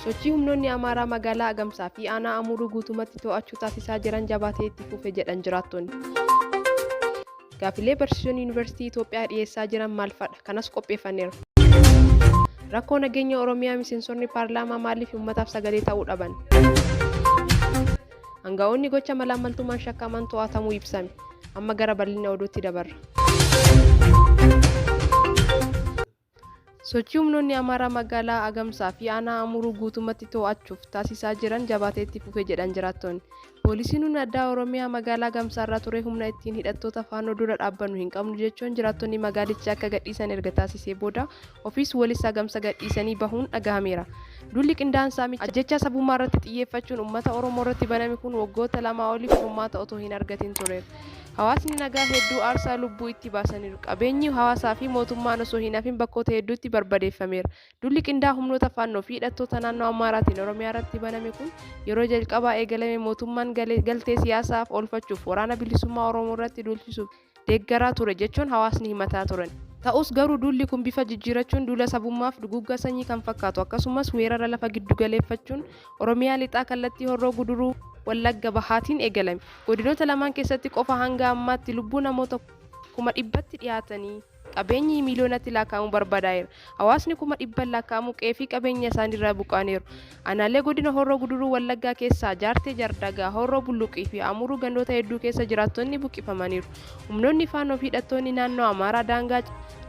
Sochii humnoonni Amaaraa magaalaa Agamsaa fi aanaa Amuruu guutummaatti to'achuu taasisaa jiran jabaatee itti fufee jedhan jiraattonni. Gaaffilee barsiisonni Yuunivarsiitii Itoophiyaa dhiyeessaa jiran maal fadha? Kanas qopheeffanneera. Rakkoo nageenya Oromiyaa miseensonni paarlaamaa maaliif uummataaf sagalee ta'uu dhaban? Aanga'oonni gocha malaammaltummaan shakkaman to'atamuu ibsame. Amma gara bal'ina oduutti dabarra. Sochii humnoonni Amaaraa magaalaa Agamsaa fi aanaa Amuruu guutummaatti to'achuuf taasisaa jiran jabaatee itti fufee jedhan jiraattonni. Poolisiin humna addaa Oromiyaa magaalaa Agamsaa irraa ture humna ittiin hidhattoota faannoo dura dhaabbannu hin qabnu jechuun jiraattonni magaalichaa akka gadhiisan erga taasisee booda ofiis walis Agamsa gadhiisanii bahuun dhagahameera. Dulli qindaa'aan saamicha ajjechaa sabummaa irratti xiyyeeffachuun uummata Oromoo irratti baname kun waggoota lamaa oliif furmaata otoo hin argatin tureera. Hawaasni nagaa hedduu aarsaa lubbuu itti baasaniiru. Qabeenyi hawaasaa fi mootummaan osoo hin hafin bakkoota hedduutti barbadeeffameera. Dulli qindaa'aa humnoota faannoo fi hidhattoota naannoo Amaaraatiin Oromiyaa irratti baname kun yeroo jalqabaa eegalame mootummaan galtee siyaasaaf oolfachuuf waraana bilisummaa Oromoo irratti duulchisuuf deeggaraa ture jechuun hawaasni himataa turan. Ta'us garuu dulli kun bifa jijjiirachuun duula sabummaaf duguuggaa sanyii kan fakkaatu akkasumas weerara lafa giddu galeeffachuun Oromiyaa lixaa kallattii Horroo Guduruu Wallagga Bahaatiin eegalame. Godinoota lamaan keessatti qofa hanga ammaatti lubbuu namoota 100,000tti dhiyaatanii qabeenyi miiliyoonatti lakkaa'amu barbadaa'eera. Hawaasni 100,000 lakkaa'amu qe'ee fi qabeenya isaaniirraa buqqa'aniiru. Aanaalee godina Horroo Guduruu Wallaggaa keessaa Jaartee Jardagaa, Horroo Bulluqii fi Amuruu gandoota hedduu keessa jiraattonni buqqifamaniiru. Humnoonni faannoo fi hidhattoonni naannoo Amaaraa daangaa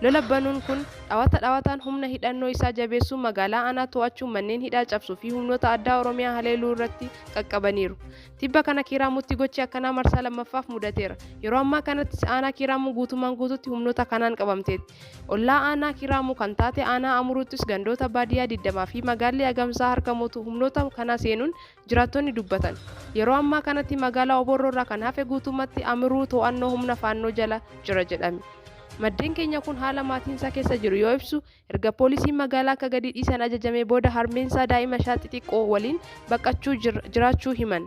lola banuun kun dhawataan humna hidhannoo isaa jabeessuun magaalaa aanaa to'achuun manneen hidhaa cabsuu fi humnoota addaa Oromiyaa haleeluu irratti qaqqabaniiru. Tibba kana Kiiraamuutti gochi akkanaa marsaa lammaffaaf mudateera. Yeroo ammaa kanatti aanaa Kiiraamuu guutumaan guutuutti humnoota kanaan qabamteetti. Ollaa aanaa Kiiraamuu kan taate aanaa Amuruuttis gandoota baadiyyaa 20 fi magaalli Agamsaa harka mootu humnoota kana seenuun jiraattonni dubbatan. Yeroo ammaa kanatti magaalaa Oborroo irraa kan hafe guutummaatti Amuruu to'annoo humna faannoo jala jira jedhame. Maddeen keenya kun haala maatiinsaa keessa jiru yoo ibsu erga poolisiin magaalaa akka gadi dhiisan ajajamee booda harmeensaa daa'ima ishee xixiqqoo waliin baqachuu jiraachuu himan.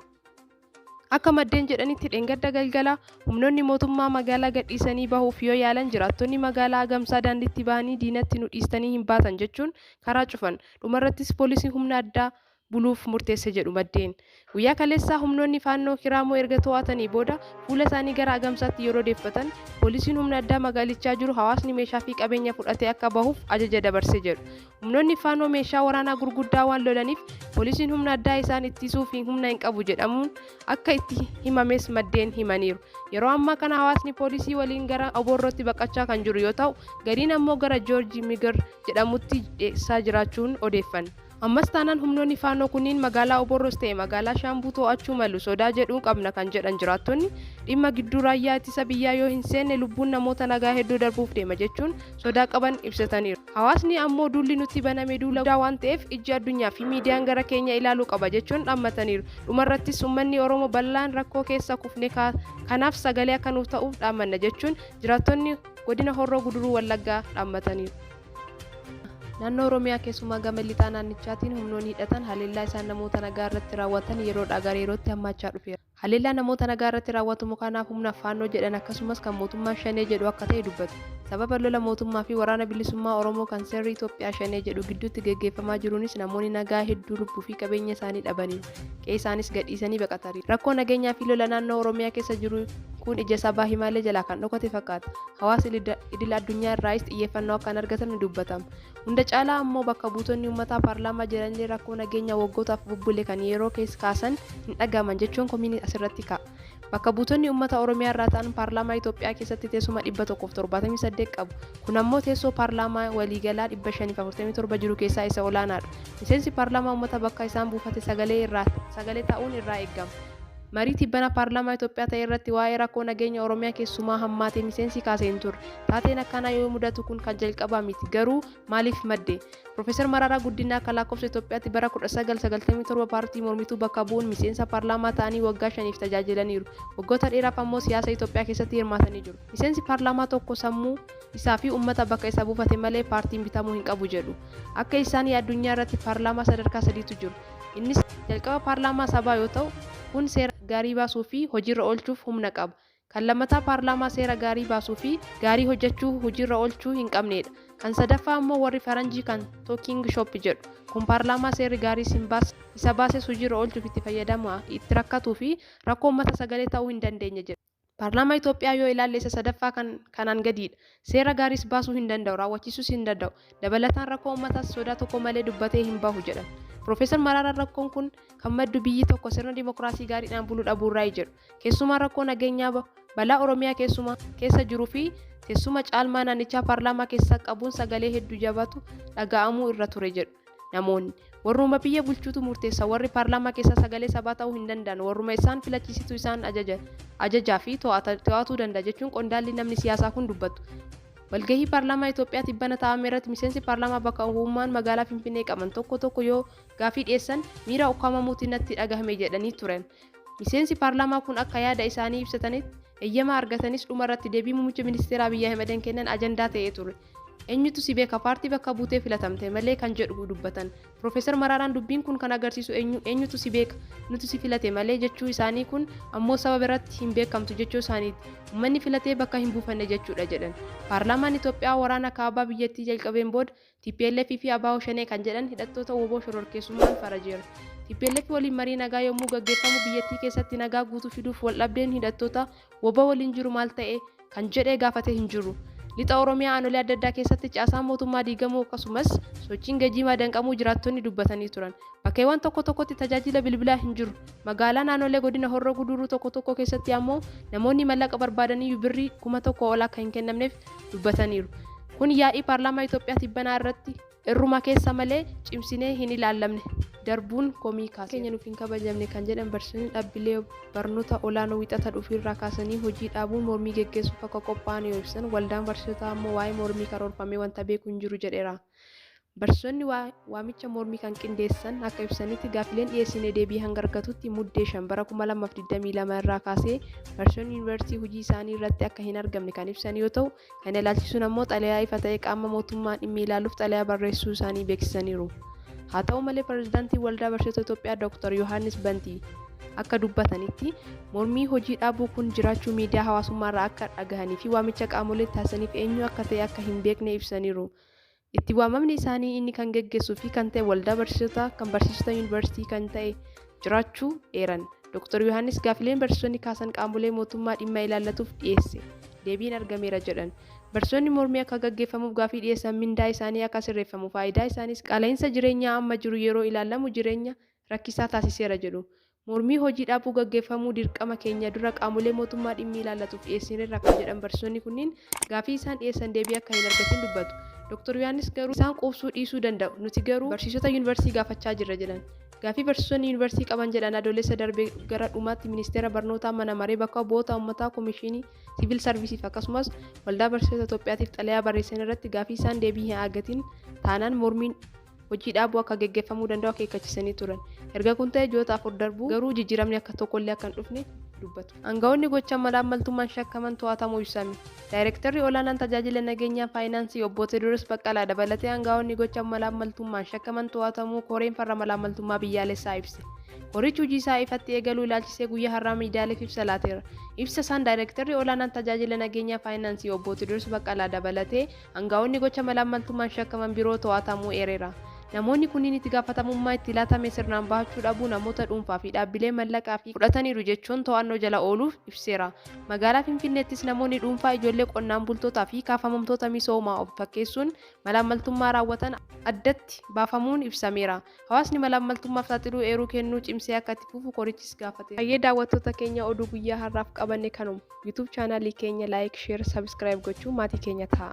Akka maddeen jedhanitti dheengadda galgala humnoonni mootummaa magaalaa gadhiisanii bahuuf yoo yaalan jiraattonni magaalaa Agamsaa daandiitti bahanii diinatti nu dhiistanii hin baatan jechuun karaa cufan. Dhumarrattis poolisiin humna addaa buluuf murteesse jedhu maddeen. Guyyaa kaleessaa humnoonni faannoo Kiiraamuu erga to'atanii booda fuula isaanii gara Agamsaatti yeroo deeffatan poolisiin humna addaa magaalichaa jiru hawaasni meeshaa fi qabeenya fudhatee akka bahuuf ajaja dabarse jedhu. Humnoonni faannoo meeshaa waraanaa gurguddaa waan lolaniif poolisiin humna addaa isaan ittisuuf humna hin qabu jedhamuun akka itti himames maddeen himaniiru. Yeroo ammaa kana hawaasni poolisii waliin gara Oborrootti baqachaa kan jiru yoo ta'u, gariin ammoo gara Joorji Migar jedhamutti dhiyeessaa jiraachuun odeeffanne. Ammas taanaan humnoonni faannoo kunniin magaalaa Oborroos ta'e magaalaa Shaambuu to'achuu malu sodaa jedhuu qabna kan jedhan jiraattonni dhimma gidduu raayyaa ittisa biyyaa yoo hin seenne lubbuun namoota nagaa hedduu darbuuf deema jechuun sodaa qaban ibsataniiru. Hawaasni ammoo duulli nutti baname duula guddaa waan ta'eef ijji addunyaa fi miidiyaan gara keenya ilaaluu qaba jechuun dhaammataniiru. Dhumarrattis uummanni Oromoo bal'aan rakkoo keessa kufne kanaaf sagalee akka nuuf ta'uuf dhaammanna jechuun jiraattonni godina Horroo Guduruu Wallaggaa dhaammataniiru. Naannoo Oromiyaa keessumaa gama lixaa naannichaatiin humnoonni hidhatan haleellaa isaan namoota nagaa irratti raawwatan yeroodhaa gara yerootti hammaachaa dhufeera. Haleellaa namoota nagaa irratti raawwatamu kanaaf humna faannoo jedhan akkasumas kan mootummaa Shanee jedhu akka ta'e dubbatu. Sababa lola mootummaa fi waraana bilisummaa Oromoo kan seerri Itoophiyaa Shanee jedhu gidduutti gaggeeffamaa jiruunis namoonni nagaa hedduu lubbuu fi qabeenya isaanii dhabaniiru. Qe'ee isaanis gadhiisanii baqataniiru. Rakkoo nageenyaa fi lola naannoo Oromiyaa keessa jiru kun ija sabaa himaalee jalaa kan dhokate fakkaata. Hawaasni idil addunyaa irraas xiyyeeffannoo akka argatan dubbatama. Hunda caalaa ammoo bakka buutonni uummataa paarlaamaa jiranillee rakkoo nageenya waggootaaf bubbule kan yeroo keessa kaasan hin dhagaman jechuun komiin asirratti kaa'a. Bakka buutonni uummata Oromiyaa irraa ta'an paarlaamaa Itoophiyaa keessatti teessuma 178 qabu. Kun ammoo teessoo paarlaamaa waliigalaa 547 jiru keessaa isa olaanaadha. Miseensi paarlaamaa uummata bakka isaan buufate sagalee ta'uun irraa eegama. Marii tibbana paarlaamaa Itoophiyaa ta'e irratti waa'ee rakkoo nageenya Oromiyaa keessumaa hammaatee miseensi kaasee hin turre. Taateen akkanaa yoo mudatu kun kan jalqabaa miti. Garuu maaliif madde? Profeesar Mararaa Guddinaa akka lakkoofsa Itoophiyaatti bara 1997 paartii mormituu bakka bu'uun miseensa paarlaamaa ta'anii waggaa 5 tajaajilaniiru. Waggoota dheeraaf ammoo siyaasa Itoophiyaa keessatti hirmaatanii jiru. Miseensi paarlaamaa tokko sammuu isaa fi uummata bakka isa buufate malee paartiin bitamuu hin qabu jedhu. Akka isaan addunyaa irratti paarlaamaa sadarkaa sadiitu jiru. Innis jalqaba paarlaamaa sabaa yoo ta'u kun seera gaarii baasuu fi hojiirra oolchuuf humna qaba. kan lammataa paarlaamaa seera gaarii baasuu fi gaarii hojjechuu hojiirra oolchuu hin qabnedha. Kan sadaffaa immoo warri faranjii kan tooking shop jedhu kun paarlaamaa seerri gaarii isa baases hojiirra oolchuuf itti fayyadamaa itti rakkatuu fi rakkoo uummata sagalee ta'uu hin dandeenye jedha. Paarlaamaa Itoophiyaa yoo ilaalle isa sadaffaa kanaan gadiidha. Seera gaariis baasuu hin danda'u, raawwachiisuus hin danda'u. Dabalataan rakkoo uummataas sodaa tokko malee dubbatee hin bahu jedhan. Profeesar Maraaraan rakkoon kun kan maddu biyyi tokko sirna dimokiraasii gaariidhaan buluu dhabuurraa jedhu. Keessumaa rakkoo nageenyaa balaa Oromiyaa keessa jiruu fi teessuma caalmaa naannichaa paarlaamaa keessa qabuun sagalee hedduu jabaatu dhaga'amuu irra ture jedhu. Namoonni warruma biyya bulchuutu murteessa, warri paarlaamaa keessa sagalee sabaa ta'uu hin danda'an, warruma isaan filachiisitu isaan ajajaa fi to'atuu danda'a jechuun qondaalli namni siyaasaa kun dubbatu. Walgahii paarlaamaa Itoophiyaa tibbana taa'ame irratti miseensi paarlaamaa bakka bu'ummaan magaalaa Finfinnee qaban tokko yoo gaafii dhiyeessan miira ukkaamamuutiin natti dhagahame jedhanii turan. Miseensi paarlaamaa kun akka yaada isaanii ibsatanitti eeyyama argatanis dhuma irratti deebii muummicha ministeeraa Abiyyi Ahmediin kennan ajandaa ta'ee ture. Eenyutu si beeka paartii bakka buutee filatamte malee kan jedhu dubbatan. Profeesar Maraaraan dubbiin kun kan agarsiisu eenyutu si beeka nuti si filate malee jechuu isaanii kun ammoo saba biratti hin beekamtu jechuu isaaniiti. Uummanni filatee bakka hin buufanne jechuudha jedhan. Paarlaamaan Itoophiyaa waraana kaabaa biyyattii jalqabeen booda TPLF fi ABO Shanee kan jedhan hidhattoota WBO shororkeessummaan farajeera. TPLF waliin marii nagaa yommuu gaggeeffamu biyyattii keessatti nagaa guutuu fiduuf waldhabdeen hidhattoota WBO waliin jiru maal ta'e kan jedhee gaafatee hin jiru. Lixa Oromiyaa aanolee adda addaa keessatti caasaan mootummaa diigamuu akkasumas sochiin geejjibaa danqamuu jiraattonni dubbatanii turan. Bakkeewwan tokkotti tajaajila bilbilaa hin jiru. Magaalaa naannolee godina Horroo Guduruu tokko keessatti ammoo namoonni mallaqa barbaadanii birrii 1,000 ol akka hin kennamneef dubbataniiru. Kun yaa'ii paarlaamaa Itoophiyaa tibbanaa irratti irruma keessa malee cimsinee hin ilaallamne. Darbuun komii kaase keenya nuuf hin kabajamne kan jedhan barsiisonni dhaabbilee barnoota olaanoo wixata dhufiirraa kaasanii hojii dhaabuun mormii geggeessuuf akka qophaa'an yoo ibsan, waldaan barsiisotaa ammoo waa'ee mormii karoorfamee wanta beeku hin jiru jedheera. Barsiisonni waamicha mormii kan qindeessan akka ibsanitti gaaffileen dhiyeessine deebii hanga argatutti muddee 5 bara 2022 irraa kaasee barsiisonni yuunivarsiitii hojii isaanii irratti akka hin argamne kan ibsan yoo ta'u, kana ilaalchisuun ammoo xalayaa ifa ta'e qaama mootummaa dhimmi ilaaluuf xalayaa barreessuu isaanii beeksisaniiru. Haa ta'u malee pirezidaantii waldaa barsiisota Itoophiyaa Dr. Yohaannis Bantii akka dubbatanitti mormii hojii dhaabuu kun jiraachuu miidiyaa hawaasummaarraa akka dhagahanii fi waamicha qaamolee taasisaniif eenyu akka ta'e akka hin beekne ibsaniiru. Itti waamamni isaanii inni kan geggeessuu fi kan ta'e waldaa barsiisotaa kan barsiisota yuunivarsiitii kan ta'e jiraachuu eeran. Dr. Yohaannis gaaffileen barsiisonni kaasan qaamolee mootummaa dhimma ilaallatuuf dhiyeesse. Deebiin argameera jedhan. Barsiisonni mormii akka gaggeeffamuuf gaafii dhiyeessan mindaa isaanii akka sirreeffamu faayidaa isaanis qaala'insa jireenyaa amma jiru yeroo ilaalamu jireenya rakkisaa taasiseera jedhu. Mormii hojii dhaabuu gaggeeffamuu dirqama keenya dura qaamolee mootummaa dhimmi ilaallatuuf dhiyeessineerra kan jedhan barsiisonni kunniin gaafii isaan dhiyeessan deebii akka hin argatin dubbatu. Dr. Yohaannis garuu isaan quubsuu dhiisuu danda'u. Nuti garuu barsiisota yuunivarsiitii gaafachaa jirra jedhan. Gaafii barsiisonni yuunivarsiitii qaban jedhan adoolessa darbee gara dhumaatti ministeera barnootaa mana maree bakka bu'oota uummataa koomishinii siviil sarviisiif akkasumas waldaa barsiisota Itoophiyaatiif xalayaa barreessan irratti gaafii isaan deebii hin argatin taanaan mormiin hojii dhaabuu akka gaggeeffamuu danda'u akeekkachiisanii turan. Erga kun ta'e ji'oota 4 darbuu garuu jijjiiramni akka tokkollee akka hin dhufne dubbatu. Aangawoonni gocha malaammaltummaan shakkaman to'atamuu ibsame. Daayirektarri olaanaan tajaajila nageenyaa faayinaansii obbo Teediroos Baqqalaa dabalatee aangawoonni gocha malaammaltummaan shakkaman to'atamuu koreen farra malaammaltummaa biyyaalessaa ibse. Korichi hojii isaa ifatti eegaluu ilaalchisee guyyaa har'aa miidiyaaleef ibsa laateera. Ibsa isaan daayirektarri olaanaan tajaajila nageenyaa faayinaansii obbo Teediroos Baqqalaa dabalatee aangawoonni gocha malaammaltummaan shakkaman biroo to'atamuu eereera. Namoonni kunniin itti gaafatamummaa itti laatame sirnaan bahachuu dhabuu namoota dhuunfaa fi dhaabbilee mallaqaa fi fudhataniiru jechuun to'annoo jala ooluuf ibseera. Magaalaa Finfinneettis namoonni dhuunfaa ijoollee qonnaan bultootaa fi kaafamamtoota misoomaa of fakkeessuun malaammaltummaa raawwatan addatti baafamuun ibsameera. Hawaasni malaammaltummaaf saaxiluu eeruu kennuu cimsee akka itti fufu korichis gaafate. Baay'ee daawwattoota keenya oduu guyyaa har'aaf qabanne kanuma. YouTube chaanaalii keenya laayik, sheer, sabiskiraayib gochuun maatii keenya ta'a.